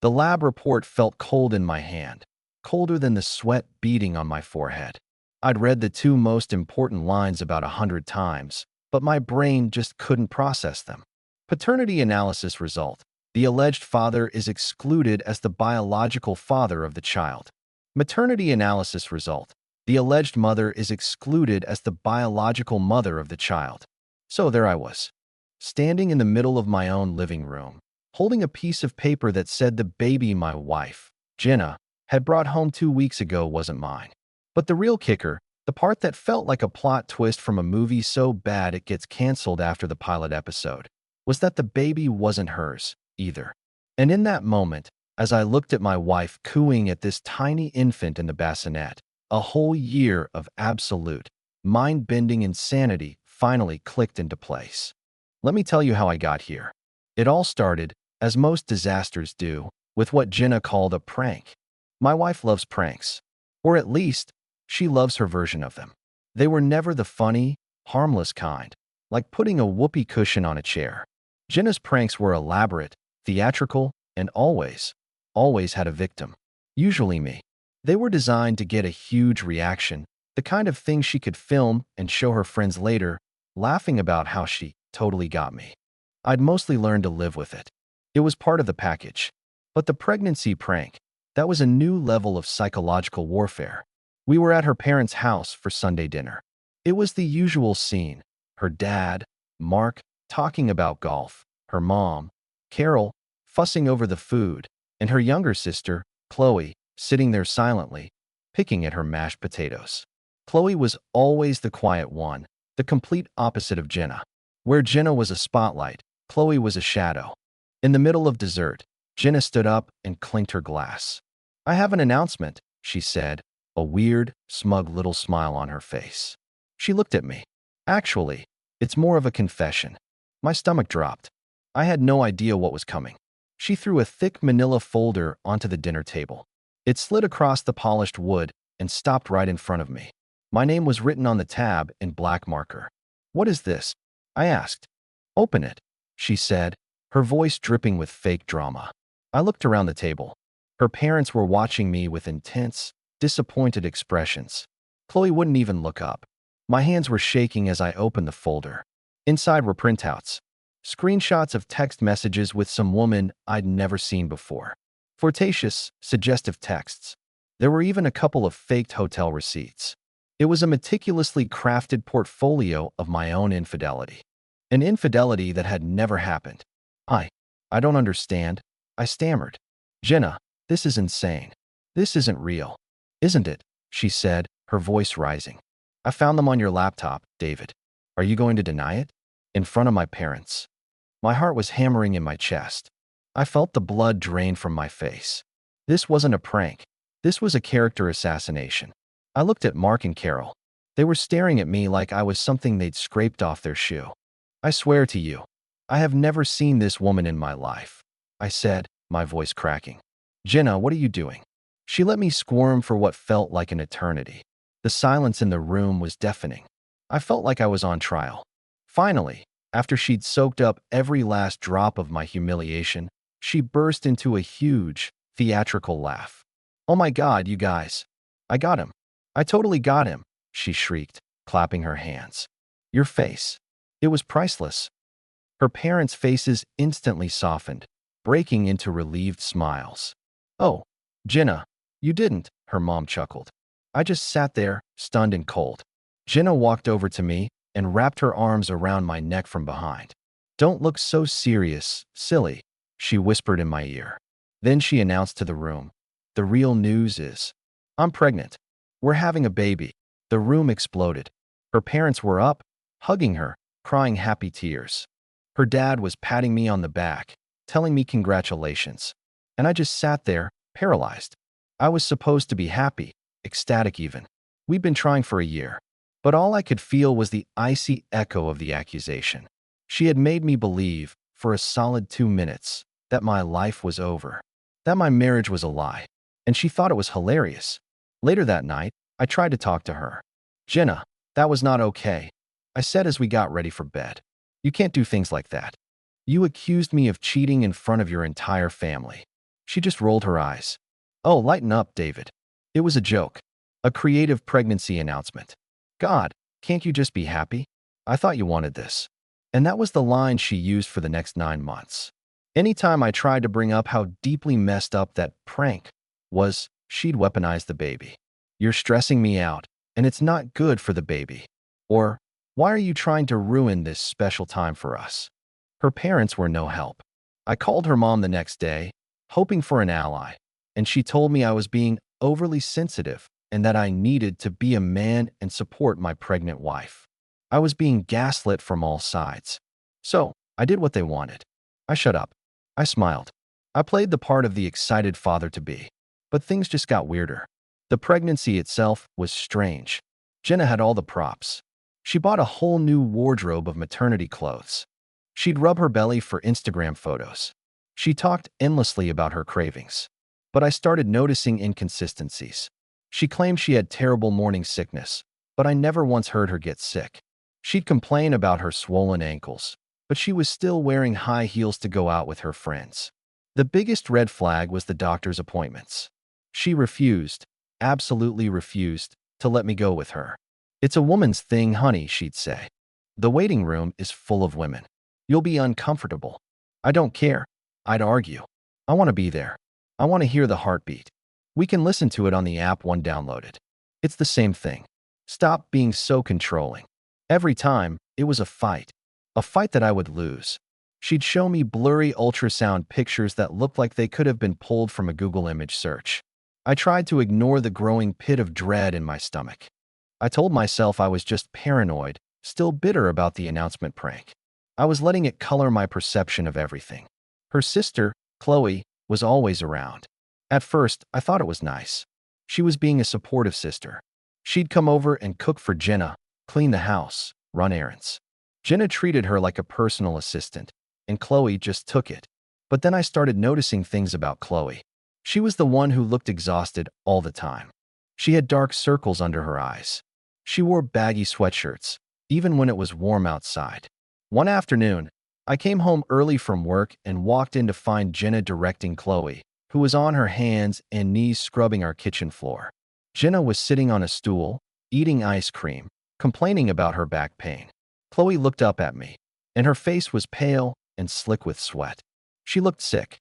The lab report felt cold in my hand, colder than the sweat beading on my forehead. I'd read the two most important lines about 100 times, but my brain just couldn't process them. Paternity analysis result. The alleged father is excluded as the biological father of the child. Maternity analysis result. The alleged mother is excluded as the biological mother of the child. So there I was, standing in the middle of my own living room, holding a piece of paper that said the baby my wife, Jenna, had brought home 2 weeks ago wasn't mine. But the real kicker, the part that felt like a plot twist from a movie so bad it gets canceled after the pilot episode, was that the baby wasn't hers either. And in that moment, as I looked at my wife cooing at this tiny infant in the bassinet, a whole year of absolute, mind-bending insanity finally clicked into place. Let me tell you how I got here. It all started, as most disasters do, with what Jenna called a prank. My wife loves pranks. Or at least, she loves her version of them. They were never the funny, harmless kind, like putting a whoopee cushion on a chair. Jenna's pranks were elaborate, theatrical, and always had a victim. Usually me. They were designed to get a huge reaction, the kind of thing she could film and show her friends later, laughing about how she totally got me. I'd mostly learned to live with it. It was part of the package. But the pregnancy prank, that was a new level of psychological warfare. We were at her parents' house for Sunday dinner. It was the usual scene. Her dad, Mark, talking about golf, her mom, Carol, fussing over the food, and her younger sister, Chloe, sitting there silently, picking at her mashed potatoes. Chloe was always the quiet one, the complete opposite of Jenna. Where Jenna was a spotlight, Chloe was a shadow. In the middle of dessert, Jenna stood up and clinked her glass. "I have an announcement," she said, a weird, smug little smile on her face. She looked at me. "Actually, it's more of a confession." My stomach dropped. I had no idea what was coming. She threw a thick manila folder onto the dinner table. It slid across the polished wood and stopped right in front of me. My name was written on the tab in black marker. "What is this?" I asked. "Open it," she said, her voice dripping with fake drama. I looked around the table. Her parents were watching me with intense, disappointed expressions. Chloe wouldn't even look up. My hands were shaking as I opened the folder. Inside were printouts, screenshots of text messages with some woman I'd never seen before. Flirtatious, suggestive texts. There were even a couple of faked hotel receipts. It was a meticulously crafted portfolio of my own infidelity. An infidelity that had never happened. I don't understand," I stammered. "Jenna, this is insane. This isn't real." "Isn't it?" she said, her voice rising. "I found them on your laptop, David. Are you going to deny it?" In front of my parents. My heart was hammering in my chest. I felt the blood drain from my face. This wasn't a prank. This was a character assassination. I looked at Mark and Carol. They were staring at me like I was something they'd scraped off their shoe. "I swear to you, I have never seen this woman in my life," I said, my voice cracking. "Jenna, what are you doing?" She let me squirm for what felt like an eternity. The silence in the room was deafening. I felt like I was on trial. Finally, after she'd soaked up every last drop of my humiliation, she burst into a huge, theatrical laugh. "Oh my God, you guys. I got him. I totally got him," she shrieked, clapping her hands. "Your face. It was priceless." Her parents' faces instantly softened, breaking into relieved smiles. "Oh, Jenna, you didn't," her mom chuckled. I just sat there, stunned and cold. Jenna walked over to me and wrapped her arms around my neck from behind. "Don't look so serious, silly," she whispered in my ear. Then she announced to the room, "The real news is, I'm pregnant. We're having a baby." The room exploded. Her parents were up, hugging her, crying happy tears. Her dad was patting me on the back, telling me congratulations. And I just sat there, paralyzed. I was supposed to be happy, ecstatic even. We'd been trying for a year. But all I could feel was the icy echo of the accusation. She had made me believe, for a solid 2 minutes, that my life was over, that my marriage was a lie, and she thought it was hilarious. Later that night, I tried to talk to her. "Jenna, that was not okay," I said as we got ready for bed. "You can't do things like that. You accused me of cheating in front of your entire family. She just rolled her eyes. Oh, lighten up, David. It was a joke. A creative pregnancy announcement. God, can't you just be happy? I thought you wanted this. And that was the line she used for the next 9 months. Anytime I tried to bring up how deeply messed up that prank was, she'd weaponize the baby. You're stressing me out, and it's not good for the baby. Or, why are you trying to ruin this special time for us? Her parents were no help. I called her mom the next day, hoping for an ally, and she told me I was being overly sensitive and that I needed to be a man and support my pregnant wife. I was being gaslit from all sides. So, I did what they wanted. I shut up. I smiled. I played the part of the excited father-to-be. But things just got weirder. The pregnancy itself was strange. Jenna had all the props. She bought a whole new wardrobe of maternity clothes. She'd rub her belly for Instagram photos. She talked endlessly about her cravings. But I started noticing inconsistencies. She claimed she had terrible morning sickness, but I never once heard her get sick. She'd complain about her swollen ankles, but she was still wearing high heels to go out with her friends. The biggest red flag was the doctor's appointments. She refused, absolutely refused, to let me go with her. It's a woman's thing, honey, she'd say. The waiting room is full of women. You'll be uncomfortable. I don't care. I'd argue. I want to be there. I want to hear the heartbeat. We can listen to it on the app one downloaded. It's the same thing. Stop being so controlling. Every time, it was a fight that I would lose. She'd show me blurry ultrasound pictures that looked like they could have been pulled from a Google image search. I tried to ignore the growing pit of dread in my stomach. I told myself I was just paranoid, still bitter about the announcement prank. I was letting it color my perception of everything. Her sister, Chloe, was always around. At first, I thought it was nice. She was being a supportive sister. She'd come over and cook for Jenna, clean the house, run errands. Jenna treated her like a personal assistant, and Chloe just took it. But then I started noticing things about Chloe. She was the one who looked exhausted all the time. She had dark circles under her eyes. She wore baggy sweatshirts, even when it was warm outside. One afternoon, I came home early from work and walked in to find Jenna directing Chloe, who was on her hands and knees scrubbing our kitchen floor. Jenna was sitting on a stool, eating ice cream, complaining about her back pain. Chloe looked up at me, and her face was pale and slick with sweat. She looked sick.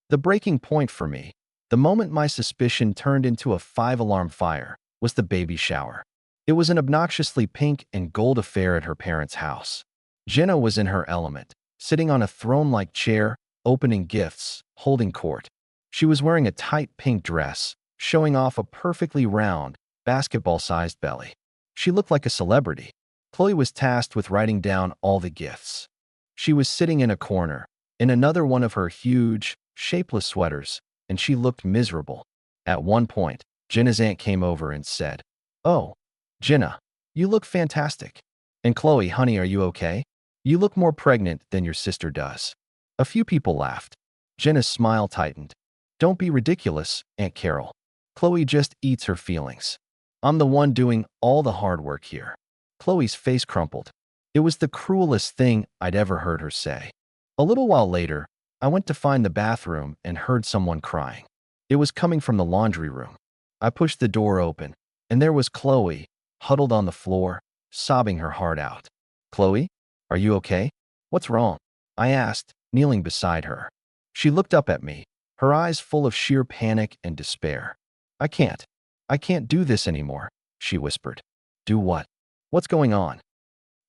The breaking point for me, the moment my suspicion turned into a 5-alarm fire, was the baby shower. It was an obnoxiously pink and gold affair at her parents' house. Jenna was in her element, sitting on a throne-like chair, opening gifts, holding court. She was wearing a tight pink dress, showing off a perfectly round, basketball-sized belly. She looked like a celebrity. Chloe was tasked with writing down all the gifts. She was sitting in a corner, in another one of her huge, shapeless sweaters, and she looked miserable. At one point, Jenna's aunt came over and said, "Oh, Jenna, you look fantastic. And Chloe, honey, are you okay? You look more pregnant than your sister does." A few people laughed. Jenna's smile tightened. "Don't be ridiculous, Aunt Carol. Chloe just eats her feelings. I'm the one doing all the hard work here." Chloe's face crumpled. It was the cruelest thing I'd ever heard her say. A little while later, I went to find the bathroom and heard someone crying. It was coming from the laundry room. I pushed the door open, and there was Chloe, huddled on the floor, sobbing her heart out. "Chloe, are you okay? What's wrong?" I asked, kneeling beside her. She looked up at me, her eyes full of sheer panic and despair. I can't do this anymore," she whispered. "Do what? What's going on?"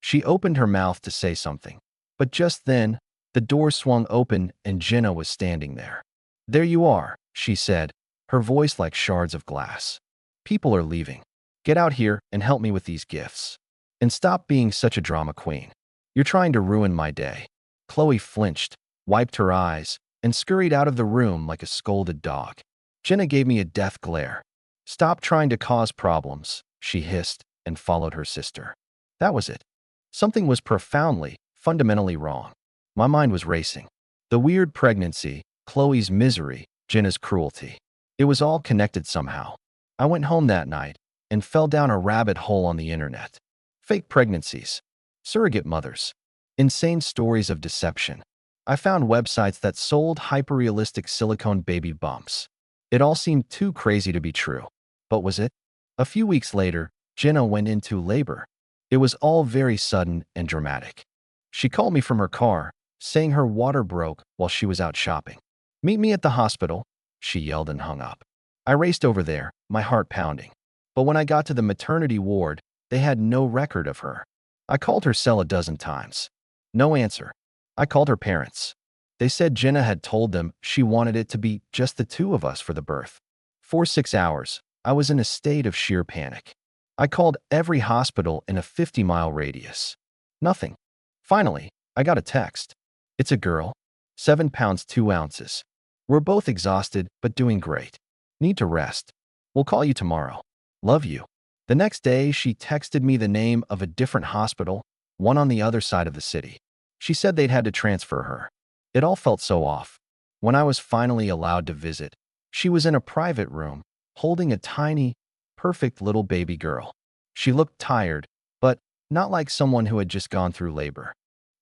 She opened her mouth to say something, but just then, the door swung open and Jenna was standing there. "There you are," she said, her voice like shards of glass. "People are leaving. Get out here and help me with these gifts. And stop being such a drama queen. You're trying to ruin my day." Chloe flinched, wiped her eyes, and scurried out of the room like a scolded dog. Jenna gave me a death glare. "Stop trying to cause problems," she hissed, and followed her sister. That was it. Something was profoundly, fundamentally wrong. My mind was racing. The weird pregnancy, Chloe's misery, Jenna's cruelty. It was all connected somehow. I went home that night and fell down a rabbit hole on the internet. Fake pregnancies, surrogate mothers, insane stories of deception. I found websites that sold hyperrealistic silicone baby bumps. It all seemed too crazy to be true. But was it? A few weeks later, Jenna went into labor. It was all very sudden and dramatic. She called me from her car, saying her water broke while she was out shopping. "Meet me at the hospital," she yelled and hung up. I raced over there, my heart pounding. But when I got to the maternity ward, they had no record of her. I called her cell a dozen times. No answer. I called her parents. They said Jenna had told them she wanted it to be just the two of us for the birth. For 6 hours, I was in a state of sheer panic. I called every hospital in a 50-mile radius. Nothing. Finally, I got a text. "It's a girl. 7 pounds 2 ounces. We're both exhausted but doing great. Need to rest. We'll call you tomorrow. Love you." The next day, she texted me the name of a different hospital, one on the other side of the city. She said they'd had to transfer her. It all felt so off. When I was finally allowed to visit, she was in a private room, holding a tiny, perfect little baby girl. She looked tired, but not like someone who had just gone through labor.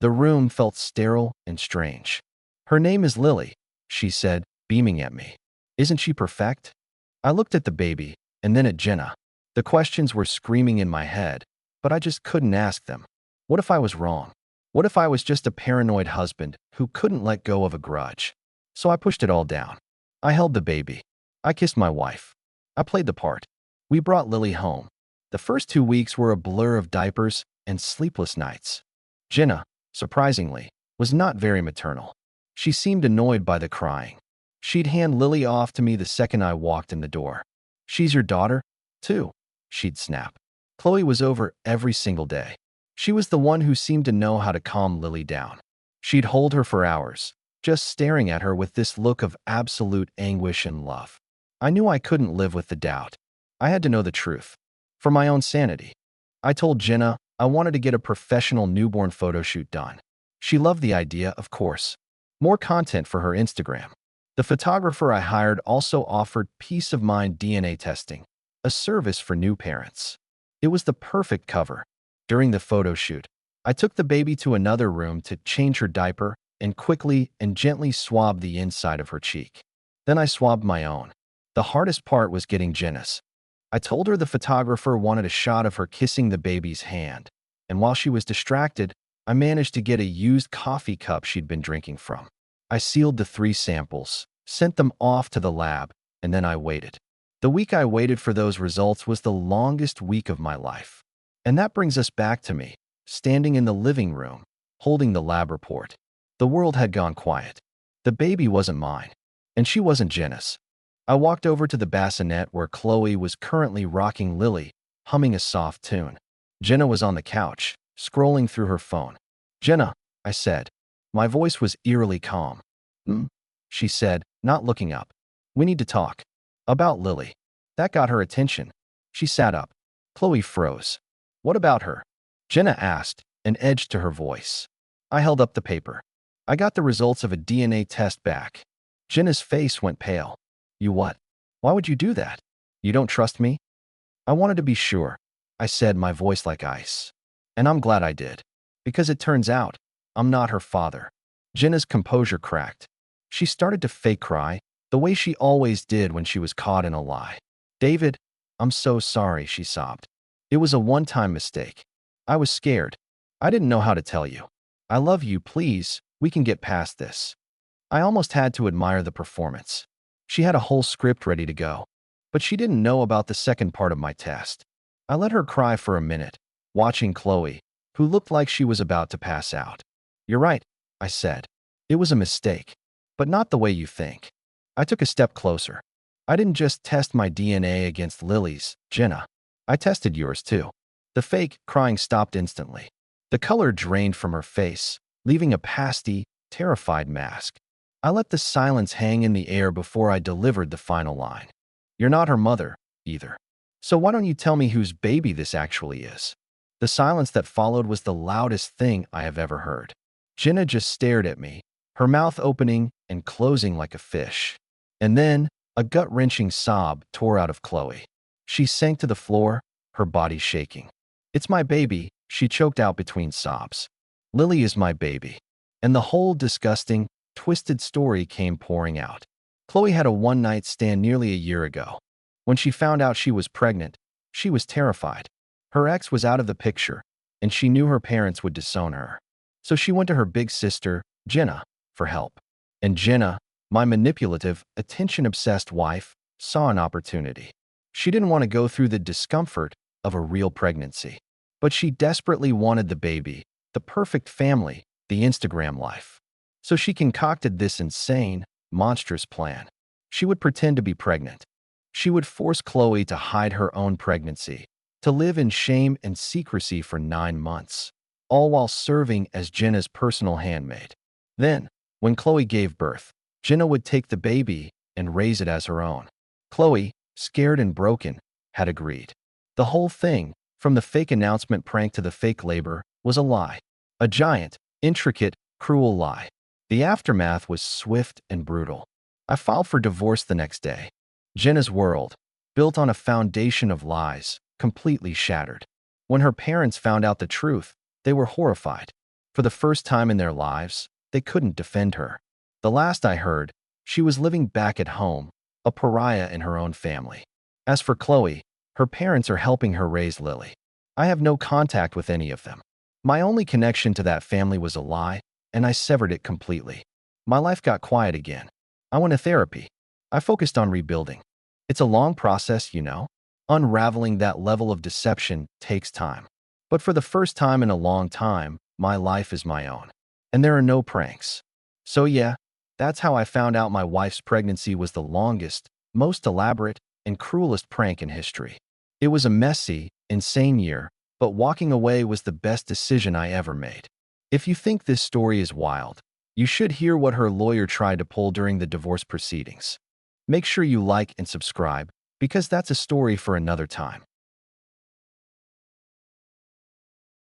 The room felt sterile and strange. "Her name is Lily," she said, beaming at me. "Isn't she perfect?" I looked at the baby, and then at Jenna. The questions were screaming in my head, but I just couldn't ask them. What if I was wrong? What if I was just a paranoid husband who couldn't let go of a grudge? So I pushed it all down. I held the baby. I kissed my wife. I played the part. We brought Lily home. The first 2 weeks were a blur of diapers and sleepless nights. Jenna, surprisingly, was not very maternal. She seemed annoyed by the crying. She'd hand Lily off to me the second I walked in the door. "She's your daughter, too," she'd snap. Chloe was over every single day. She was the one who seemed to know how to calm Lily down. She'd hold her for hours, just staring at her with this look of absolute anguish and love. I knew I couldn't live with the doubt. I had to know the truth. For my own sanity. I told Jenna I wanted to get a professional newborn photo shoot done. She loved the idea, of course. More content for her Instagram. The photographer I hired also offered peace of mind DNA testing, a service for new parents. It was the perfect cover. During the photo shoot, I took the baby to another room to change her diaper and quickly and gently swabbed the inside of her cheek. Then I swabbed my own. The hardest part was getting Jenna's. I told her the photographer wanted a shot of her kissing the baby's hand, and while she was distracted, I managed to get a used coffee cup she'd been drinking from. I sealed the 3 samples, sent them off to the lab, and then I waited. The week I waited for those results was the longest week of my life. And that brings us back to me, standing in the living room, holding the lab report. The world had gone quiet. The baby wasn't mine, and she wasn't Jenna's. I walked over to the bassinet where Chloe was currently rocking Lily, humming a soft tune. Jenna was on the couch, scrolling through her phone. "Jenna," I said. My voice was eerily calm. She said, not looking up. "We need to talk. About Lily." That got her attention. She sat up. Chloe froze. "What about her?" Jenna asked, an edge to her voice. I held up the paper. "I got the results of a DNA test back." Jenna's face went pale. "You what? Why would you do that? You don't trust me?" "I wanted to be sure," I said, my voice like ice. "And I'm glad I did. Because it turns out, I'm not her father." Jenna's composure cracked. She started to fake cry, the way she always did when she was caught in a lie. "David, I'm so sorry," she sobbed. "It was a one-time mistake. I was scared. I didn't know how to tell you. I love you, please, we can get past this." I almost had to admire the performance. She had a whole script ready to go. But she didn't know about the second part of my test. I let her cry for a minute, watching Chloe, who looked like she was about to pass out. "You're right," I said. "It was a mistake. But not the way you think." I took a step closer. "I didn't just test my DNA against Lily's, Jenna. I tested yours too." The fake crying stopped instantly. The color drained from her face, leaving a pasty, terrified mask. I let the silence hang in the air before I delivered the final line. "You're not her mother, either. So why don't you tell me whose baby this actually is?" The silence that followed was the loudest thing I have ever heard. Jenna just stared at me, her mouth opening and closing like a fish. And then, a gut-wrenching sob tore out of Chloe. She sank to the floor, her body shaking. "It's my baby," she choked out between sobs. "Lily is my baby. and the whole disgusting, twisted story came pouring out. Chloe had a one-night stand nearly a year ago. When she found out she was pregnant, she was terrified. Her ex was out of the picture, and she knew her parents would disown her. So she went to her big sister, Jenna, for help. And Jenna, my manipulative, attention-obsessed wife, saw an opportunity. She didn't want to go through the discomfort of a real pregnancy, but she desperately wanted the baby, the perfect family, the Instagram life. So she concocted this insane, monstrous plan. She would pretend to be pregnant. She would force Chloe to hide her own pregnancy, to live in shame and secrecy for 9 months, all while serving as Jenna's personal handmaid. Then, when Chloe gave birth, Jenna would take the baby and raise it as her own. Chloe, scared and broken, had agreed. The whole thing, from the fake announcement prank to the fake labor, was a lie. A giant, intricate, cruel lie. The aftermath was swift and brutal. I filed for divorce the next day. Jenna's world, built on a foundation of lies, completely shattered. When her parents found out the truth, they were horrified. For the first time in their lives, they couldn't defend her. The last I heard, she was living back at home, a pariah in her own family. As for Chloe, her parents are helping her raise Lily. I have no contact with any of them. My only connection to that family was a lie, and I severed it completely. My life got quiet again. I went to therapy. I focused on rebuilding. It's a long process, you know. Unraveling that level of deception takes time. But for the first time in a long time, my life is my own. And there are no pranks. So yeah, that's how I found out my wife's pregnancy was the longest, most elaborate, and cruelest prank in history. It was a messy, insane year, but walking away was the best decision I ever made. If you think this story is wild, you should hear what her lawyer tried to pull during the divorce proceedings. Make sure you like and subscribe, because that's a story for another time.